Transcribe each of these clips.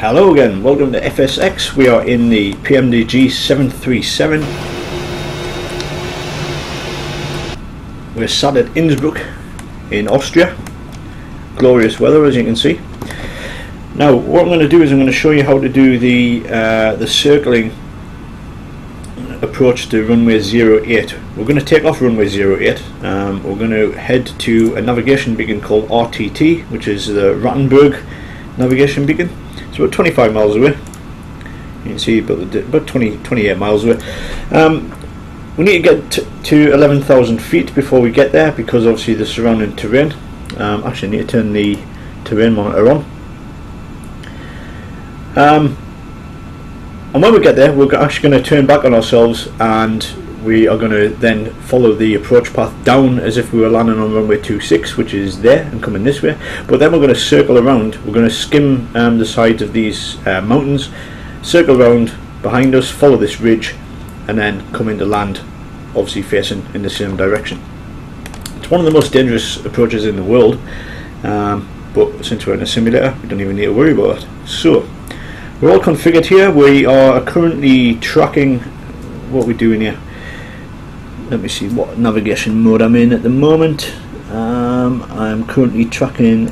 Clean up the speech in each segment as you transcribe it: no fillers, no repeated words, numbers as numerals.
Hello again, welcome to FSX. We are in the PMDG 737. We're sat at Innsbruck in Austria. Glorious weather, as you can see. Now what I'm going to do is I'm going to show you how to do the circling approach to runway 08. We're going to take off runway 08. We're going to head to a navigation beacon called RTT, which is the Rattenberg navigation beacon. It's about 25 miles away. You can see about 28 miles away. We need to get to 11,000 feet before we get there, because obviously the surrounding terrain. Actually, I need to turn the terrain monitor on. And when we get there, we're actually going to turn back on ourselves, and we are going to then follow the approach path down as if we were landing on runway 26, which is there and coming this way. But then we're going to circle around. We're going to skim the sides of these mountains, circle around behind us, follow this ridge, and then come into land, obviously facing in the same direction. It's one of the most dangerous approaches in the world, but since we're in a simulator, we don't even need to worry about it. So we're all configured here. We are currently tracking what we're doing here. Let me see what navigation mode I'm in at the moment. I'm currently tracking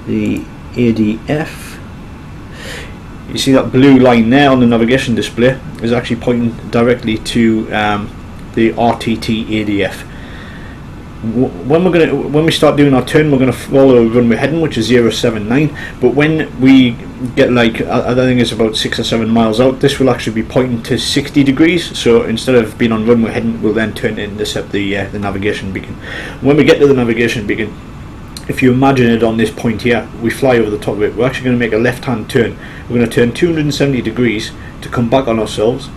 the ADF. You see that blue line there on the navigation display is actually pointing directly to the RTT ADF. When we start doing our turn, we're going to follow runway heading, which is 079. But when we get like, I think it's about 6 or 7 miles out, this will actually be pointing to 60 degrees. So instead of being on runway heading, we'll then turn to intercept the navigation beacon. When we get to the navigation beacon, if you imagine it on this point here, we fly over the top of it. We're actually going to make a left-hand turn. We're going to turn 270 degrees to come back on ourselves,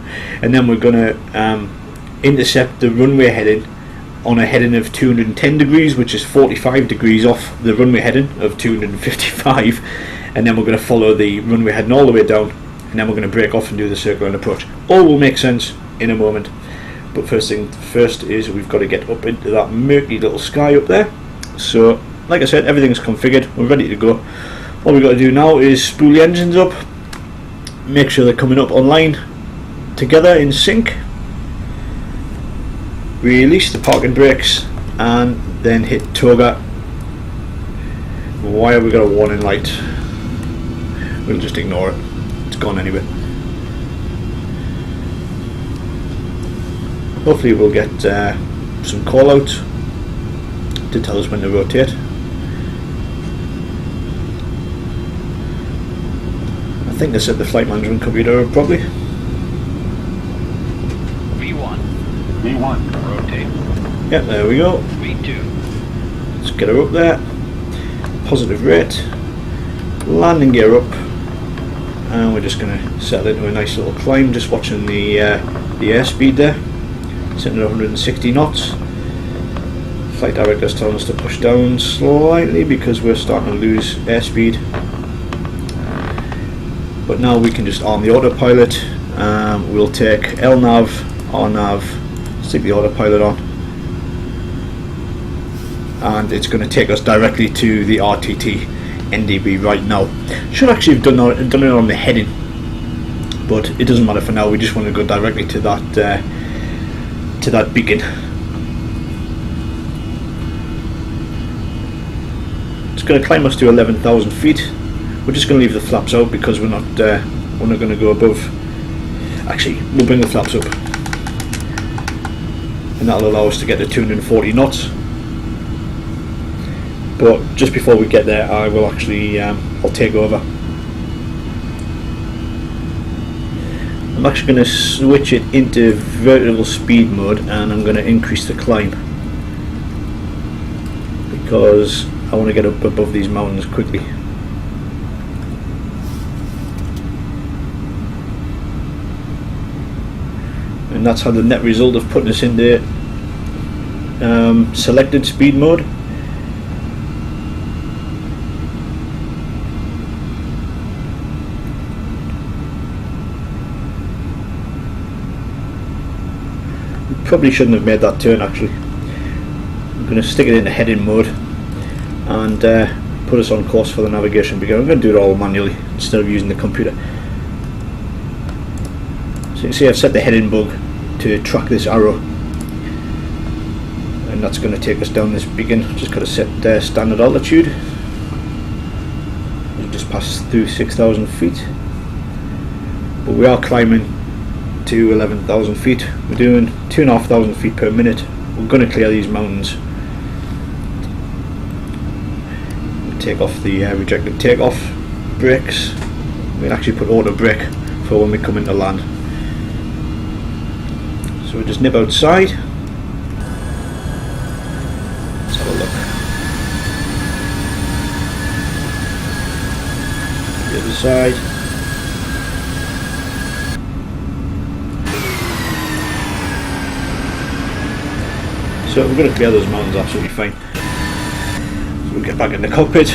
and then we're going to intercept the runway heading on a heading of 210 degrees, which is 45 degrees off the runway heading of 255, and then we're going to follow the runway heading all the way down, and then we're going to break off and do the circle and approach. All will make sense in a moment, but first thing first is we've got to get up into that murky little sky up there. So like I said, everything's configured, we're ready to go. All we've got to do now is spool the engines up, make sure they're coming up online together in sync, release the parking brakes, and then hit toga. Why have we got a warning light? We'll just ignore it, it's gone anyway. Hopefully we'll get some call out to tell us when to rotate. I think they set the flight management computer up properly. V1, rotate. Yeah, there we go. V2. Let's get her up there. Positive rate. Landing gear up. And we're just going to settle into a nice little climb, just watching the airspeed there. Sitting at 160 knots. Flight director's telling us to push down slightly because we're starting to lose airspeed. But now we can just arm the autopilot. We'll take LNAV, RNAV, stick the autopilot on, and it's going to take us directly to the RTT NDB right now. Should actually have done it on the heading, but it doesn't matter for now. We just want to go directly to that beacon. It's going to climb us to 11,000 feet. We're just going to leave the flaps out because we're not going to go above. Actually, we'll bring the flaps up, and that'll allow us to get to 240 knots. But just before we get there, I will actually I'll take over. I'm actually going to switch it into variable speed mode, and I'm going to increase the climb because I want to get up above these mountains quickly. And that's how the net result of putting us into selected speed mode. We probably shouldn't have made that turn actually. I'm going to stick it into heading mode and put us on course for the navigation beacon. I'm going to do it all manually instead of using the computer. So you can see I've set the heading bug to track this arrow, and that's going to take us down this beacon. Just got to set standard altitude. We just passed through 6,000 feet, but we are climbing to 11,000 feet. We're doing 2,500 feet per minute. We're going to clear these mountains. We'll take off the rejected takeoff brakes. We'll actually put auto brake for when we come into land. So we'll just nip outside. Let's have a look. The other side. So we're going to clear those mountains absolutely fine. So we'll get back in the cockpit.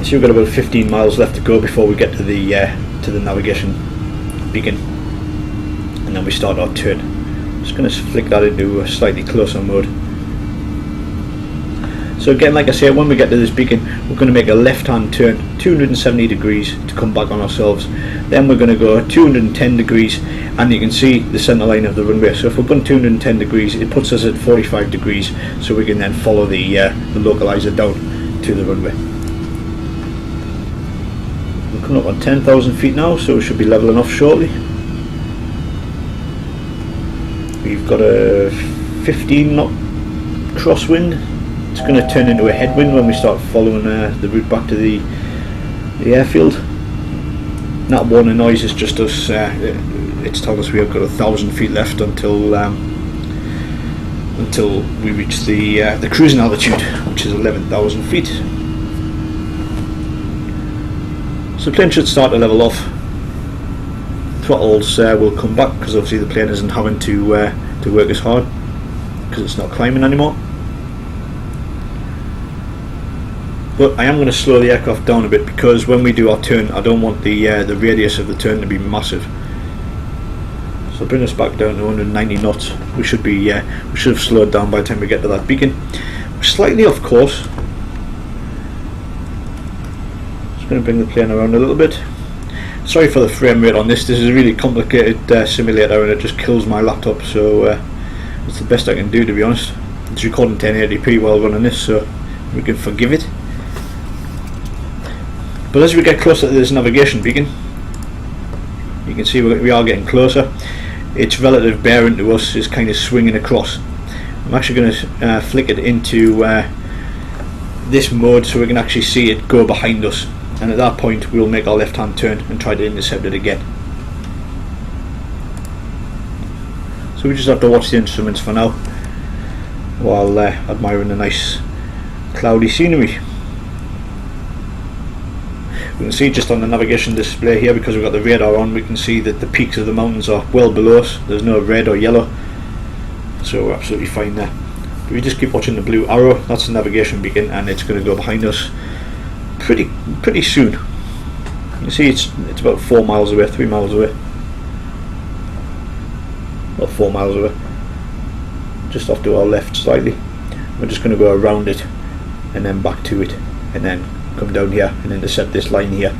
So we've got about 15 miles left to go before we get to the navigation beacon, and then we start our turn. I'm just going to flick that into a slightly closer mode. So again, like I say, when we get to this beacon, we're going to make a left-hand turn 270 degrees to come back on ourselves. Then we're going to go 210 degrees, and you can see the centre line of the runway. So if we're going 210 degrees, it puts us at 45 degrees, so we can then follow the localizer down to the runway. We're coming up on 10,000 feet now, so we should be levelling off shortly. We've got a 15 knot crosswind. It's going to turn into a headwind when we start following the route back to the airfield. That warning noise is just us. It's telling us we have got 1,000 feet left until we reach the cruising altitude, which is 11,000 feet. So the plane should start to level off. Throttles will come back because obviously the plane isn't having to work as hard because it's not climbing anymore. But I am going to slow the aircraft down a bit because when we do our turn, I don't want the radius of the turn to be massive. So bring us back down to 190 knots. We should have slowed down by the time we get to that beacon. We're slightly off course. Just going to bring the plane around a little bit. Sorry for the frame rate on this. This is a really complicated simulator, and it just kills my laptop. So it's the best I can do, to be honest. It's recording 1080p while running this, so we can forgive it. But as we get closer to this navigation beacon, you can see we are getting closer. Its relative bearing to us is kind of swinging across. I'm actually going to flick it into this mode so we can actually see it go behind us, and at that point we'll make our left hand turn and try to intercept it again. So we just have to watch the instruments for now while admiring the nice cloudy scenery. We can see just on the navigation display here, because we've got the radar on, we can see that the peaks of the mountains are well below us. There's no red or yellow, so we're absolutely fine there. But we just keep watching the blue arrow. That's the navigation beacon, and it's going to go behind us pretty soon. You can see it's about 4 miles away, 3 miles away, about 4 miles away, just off to our left slightly. We're just going to go around it and then back to it, and then come down here and intercept this line here,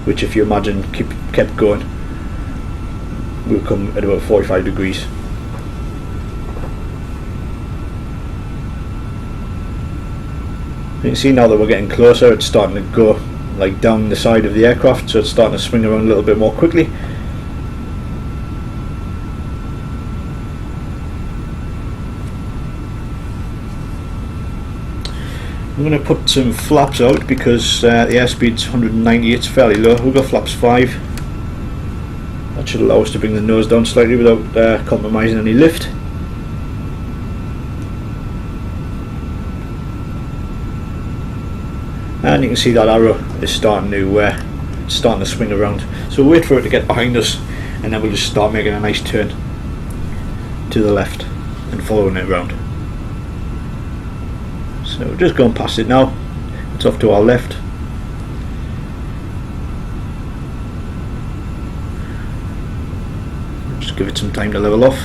which, if you imagine, kept going, we'll come at about 45 degrees. You can see now that we're getting closer, it's starting to go like down the side of the aircraft, so it's starting to swing around a little bit more quickly. I'm going to put some flaps out because the airspeed's 190, it's fairly low. We've got flaps 5. That should allow us to bring the nose down slightly without compromising any lift. And you can see that arrow is starting to swing around. So we'll wait for it to get behind us, and then we'll just start making a nice turn to the left and following it around. So we're just going past it now. It's off to our left. Just give it some time to level off.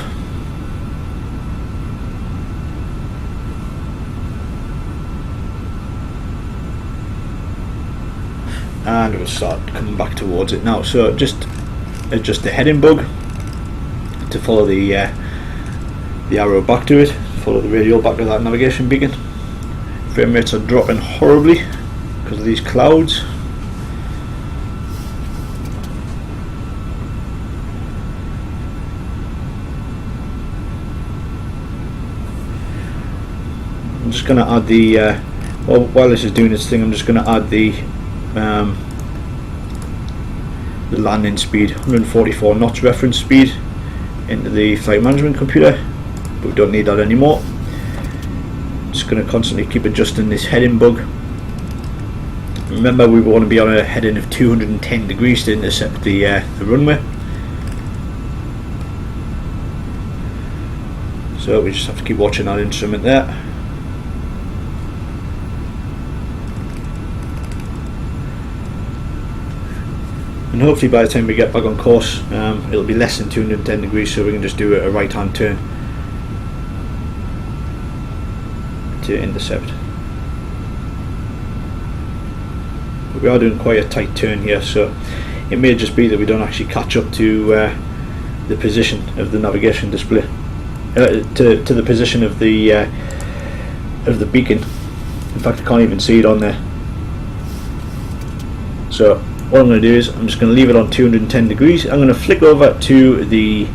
and we'll start coming back towards it now. So just adjust the heading bug to follow the arrow back to it, follow the radial back to that navigation beacon. Frame rates are dropping horribly because of these clouds. I'm just going to add the while this is doing its thing, I'm just going to add the landing speed, 144 knots reference speed, into the flight management computer, but we don't need that anymore. Just going to constantly keep adjusting this heading bug. Remember, we want to be on a heading of 210 degrees to intercept the runway. So we just have to keep watching that instrument there. And hopefully by the time we get back on course, it'll be less than 210 degrees, so we can just do a right hand turn to intercept. But we are doing quite a tight turn here, so it may just be that we don't actually catch up to the position of the navigation display, to the position of the beacon. In fact, I can't even see it on there. So what I'm going to do is I'm just going to leave it on 210 degrees. I'm going to flick over to the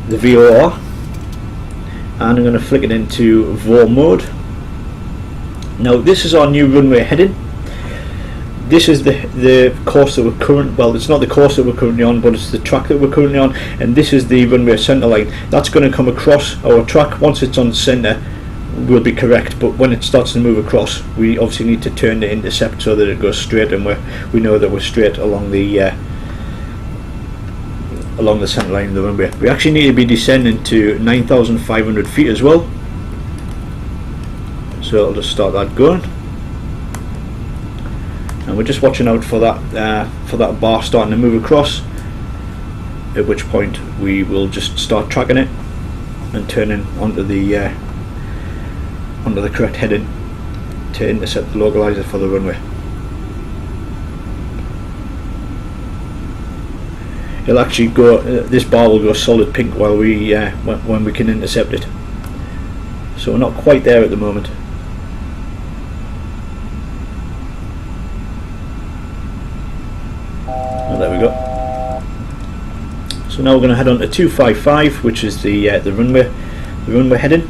VOR, and I'm going to flick it into VOR mode. Now this is our new runway heading. This is the course that we're it's not the course that we're currently on, but it's the track that we're currently on, and this is the runway centre line. That's going to come across our track. Once it's on centre, will be correct, but when it starts to move across, we obviously need to turn the intercept so that it goes straight, and we know that we're straight along the centre line of the runway. We actually need to be descending to 9,500 feet as well, so I'll just start that going, and we're just watching out for that bar starting to move across, at which point we will just start tracking it and turning onto the correct heading to intercept the localizer for the runway. It'll actually go. This bar will go solid pink while when we can intercept it. So we're not quite there at the moment. Oh, there we go. So now we're going to head on to 255, which is the runway heading.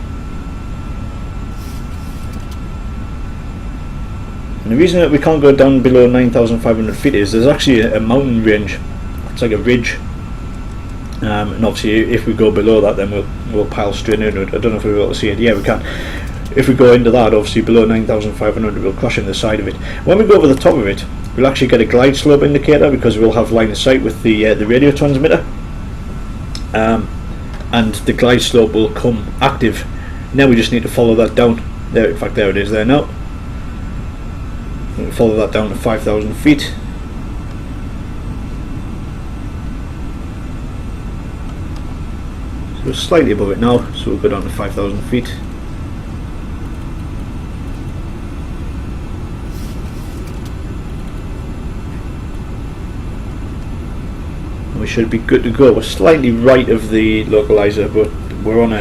And the reason that we can't go down below 9,500 feet is there's actually a mountain range. It's like a ridge, and obviously if we go below that, then we'll pile straight into it. I don't know if we'll be able to see it. Yeah, we can. If we go into that, obviously below 9,500, we'll crash into the side of it. When we go over the top of it, we'll actually get a glide slope indicator, because we'll have line of sight with the radio transmitter, and the glide slope will come active. Now we just need to follow that down. There, in fact, there it is there now. We'll follow that down to 5,000 feet. So we're slightly above it now, so we'll go down to 5,000 feet. And we should be good to go. We're slightly right of the localizer, but we're on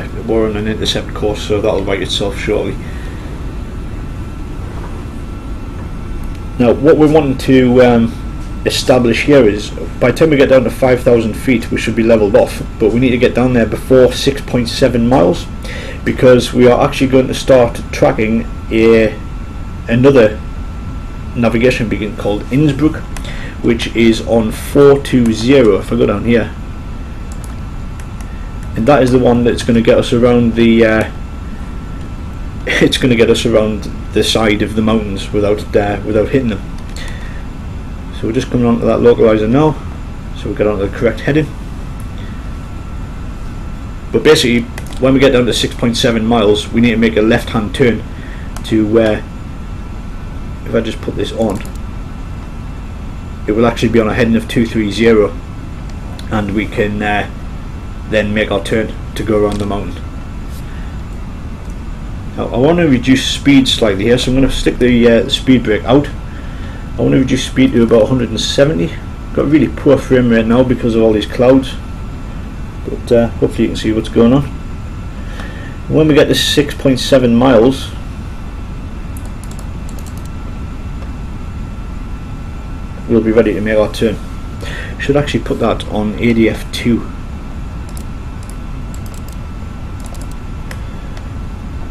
an intercept course, so that'll right itself shortly. Now what we're wanting to establish here is, by the time we get down to 5,000 feet, we should be leveled off, but we need to get down there before 6.7 miles, because we are actually going to start tracking another navigation beacon called Innsbruck, which is on 420. If I go down here, and that is the one that's going to get us around the it's going to get us around the side of the mountains without hitting them. So we're just coming onto that localizer now, so we'll get onto the correct heading. But basically, when we get down to 6.7 miles, we need to make a left hand turn to where, if I just put this on, it will actually be on a heading of 230, and we can then make our turn to go around the mountain. Now, I want to reduce speed slightly here, so I'm going to stick the speed brake out, I want to reduce speed to about 170. Got really poor frame rate now because of all these clouds, but hopefully you can see what's going on. When we get to 6.7 miles, we'll be ready to make our turn. Should actually put that on ADF2.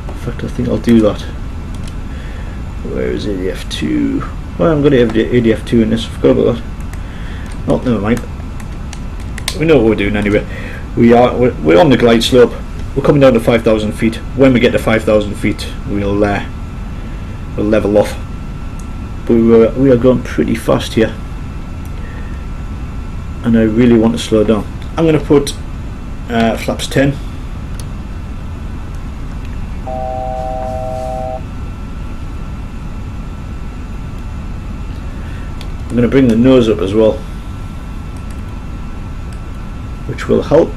In fact, I think I'll do that. Where is ADF2? Well, I'm going to have ADF2 in this. I forgot about that. Oh, never mind. We know what we're doing anyway. We're on the glide slope. We're coming down to 5,000 feet. When we get to 5,000 feet, we'll level off. But we are going pretty fast here, and I really want to slow down. I'm going to put flaps 10. I'm going to bring the nose up as well, which will help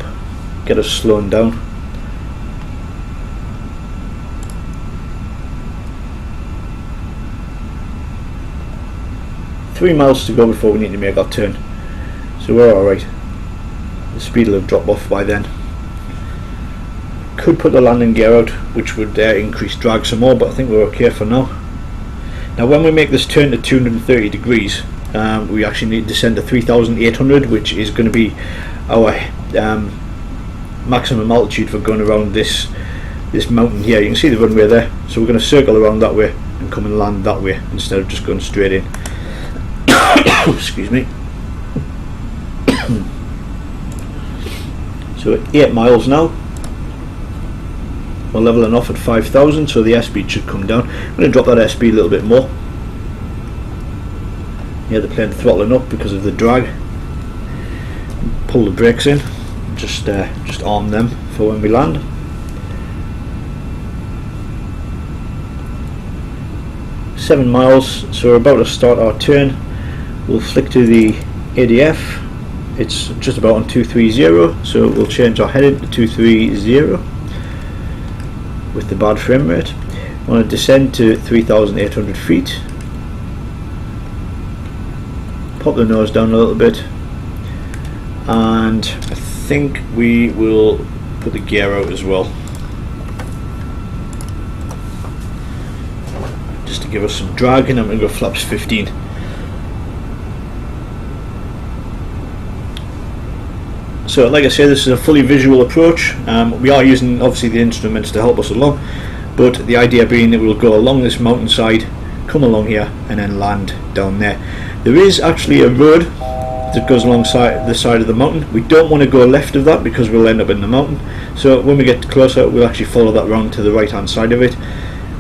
get us slowing down. Three miles to go before we need to make our turn, so we're alright. The speed will have dropped off by then. Could put the landing gear out, which would increase drag some more, but I think we're okay for now. Now when we make this turn to 230 degrees, we actually need to descend to 3,800, which is going to be our maximum altitude for going around this mountain here. You can see the runway there, so we're going to circle around that way and come and land that way instead of just going straight in. Excuse me. So at 8 miles now, we're leveling off at 5,000, so the airspeed should come down. I'm going to drop that airspeed a little bit more. Yeah, the plane throttling up because of the drag. Pull the brakes in, just arm them for when we land. Seven miles, so we're about to start our turn. We'll flick to the ADF. It's just about on 230, so we'll change our heading to 230 with the bad frame rate. I want to descend to 3,800 feet. Pop the nose down a little bit, and I think we will put the gear out as well, just to give us some drag, and I'm going to go flaps 15. So like I say, this is a fully visual approach. We are using obviously the instruments to help us along, but the idea being that we'll go along this mountainside, come along here, and then land down there. There is actually a road that goes alongside the side of the mountain. We don't want to go left of that because we'll end up in the mountain, so when we get closer we'll actually follow that round to the right hand side of it,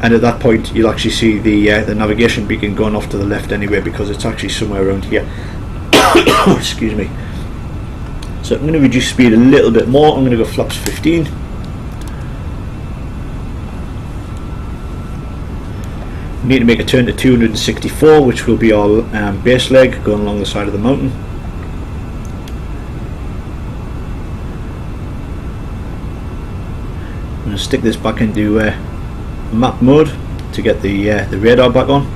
and at that point you'll actually see the navigation beacon going off to the left anyway, because it's actually somewhere around here. Excuse me. So I'm going to reduce speed a little bit more. I'm going to go flaps 15. We need to make a turn to 264, which will be our base leg going along the side of the mountain. I'm going to stick this back into map mode to get the radar back on.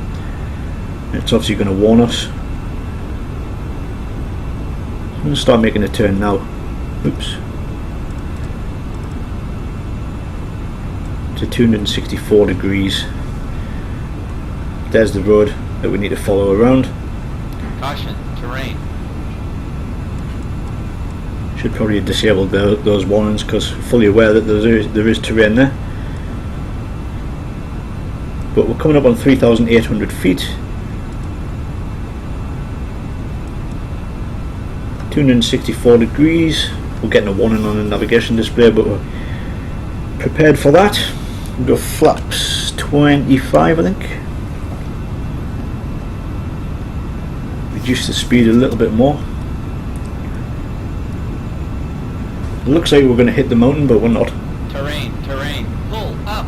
It's obviously going to warn us. I'm going to start making a turn now. Oops. To 264 degrees. There's the road that we need to follow around. Caution, terrain. Should probably have disabled those warnings, because fully aware that there is terrain there. But we're coming up on 3,800 feet. 264 degrees. We're getting a warning on the navigation display, but we're prepared for that. We'll go flaps 25, I think. Reduce the speed a little bit more. It looks like we're going to hit the mountain, but we're not. Terrain, pull up.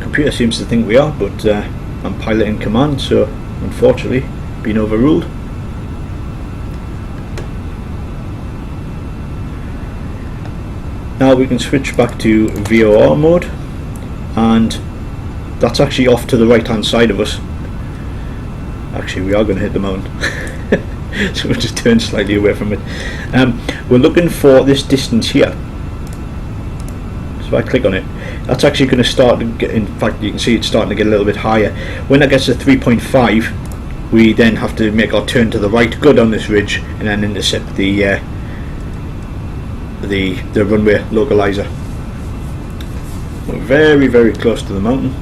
Computer seems to think we are, but I'm piloting command, so unfortunately been overruled. Now we can switch back to VOR mode, and that's actually off to the right hand side of us. Actually, we are going to hit the mountain. So we'll just turn slightly away from it. We're looking for this distance here. So if I click on it, that's actually going to start to get, in fact you can see it's starting to get a little bit higher. When that gets to 3.5, we then have to make our turn to the right, go down this ridge, and then intercept the runway localizer. We're very, very close to the mountain.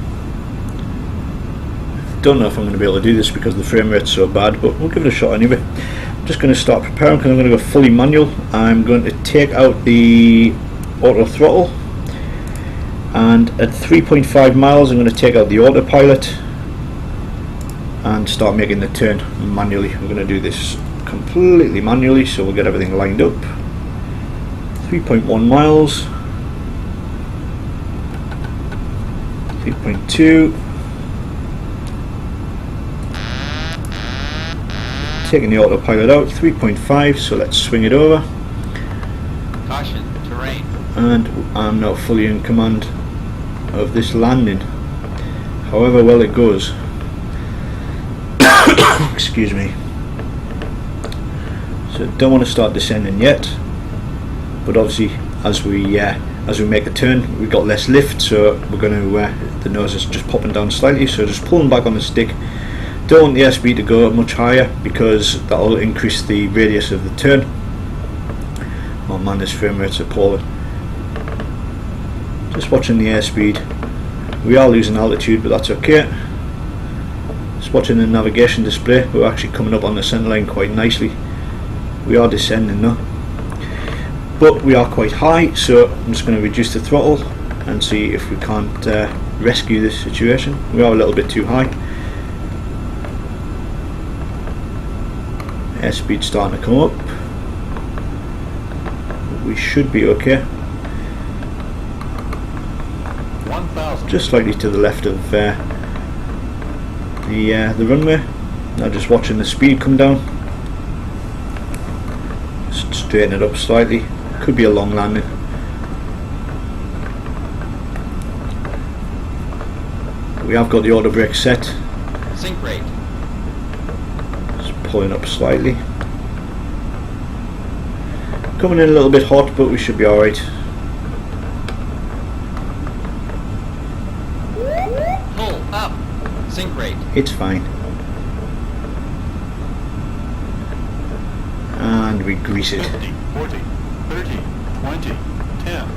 Don't know if I'm going to be able to do this because the frame rate's so bad, but we'll give it a shot anyway. I'm just going to start preparing because I'm going to go fully manual. I'm going to take out the auto throttle, and at 3.5 miles I'm going to take out the autopilot and start making the turn manually. We're going to do this completely manually, so we'll get everything lined up. 3.1 miles, 3.2, taking the autopilot out, 3.5, so let's swing it over. Caution, terrain. And I'm now fully in command of this landing, however well it goes. Excuse me. So don't want to start descending yet, but obviously as we make a turn we've got less lift, so we're going to the nose is just popping down slightly, so just pulling back on the stick. Don't want the airspeed to go much higher because that will increase the radius of the turn. Oh man, this frame rate's appalling. Just watching the airspeed. We are losing altitude, but that's okay. Just watching the navigation display. We're actually coming up on the centre line quite nicely. We are descending though, but we are quite high, so I'm just going to reduce the throttle and see if we can't rescue this situation. We are a little bit too high. Airspeed starting to come up. We should be okay. 1,000. Just slightly to the left of the runway. Now just watching the speed come down. Just straighten it up slightly. Could be a long landing. We have got the auto brake set. Sink rate. Just pulling up slightly. Coming in a little bit hot, but we should be alright. Pull up. Sink rate. It's fine. And we grease it. 50, 40, 30, 20, 10.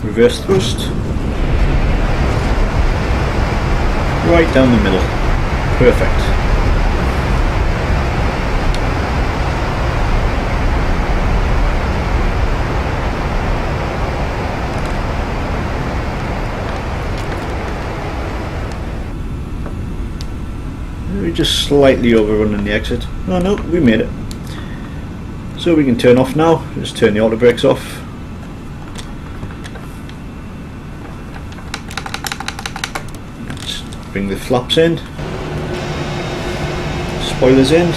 Reverse thrust. Right down the middle. Perfect. We're just slightly overrunning the exit. Oh no, we made it. So we can turn off now. Just turn the auto brakes off. Let's bring the flaps in. Spoilers in.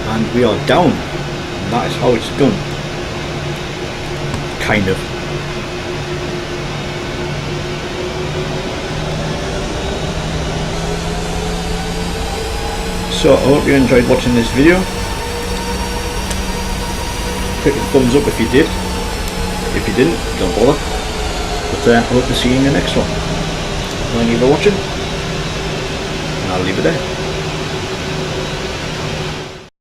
And we are down. And that is how it's done. Kind of. So I hope you enjoyed watching this video. Click the thumbs up if you did. If you didn't, don't bother. But I hope to see you in the next one. Thank you for watching, and I'll leave it there.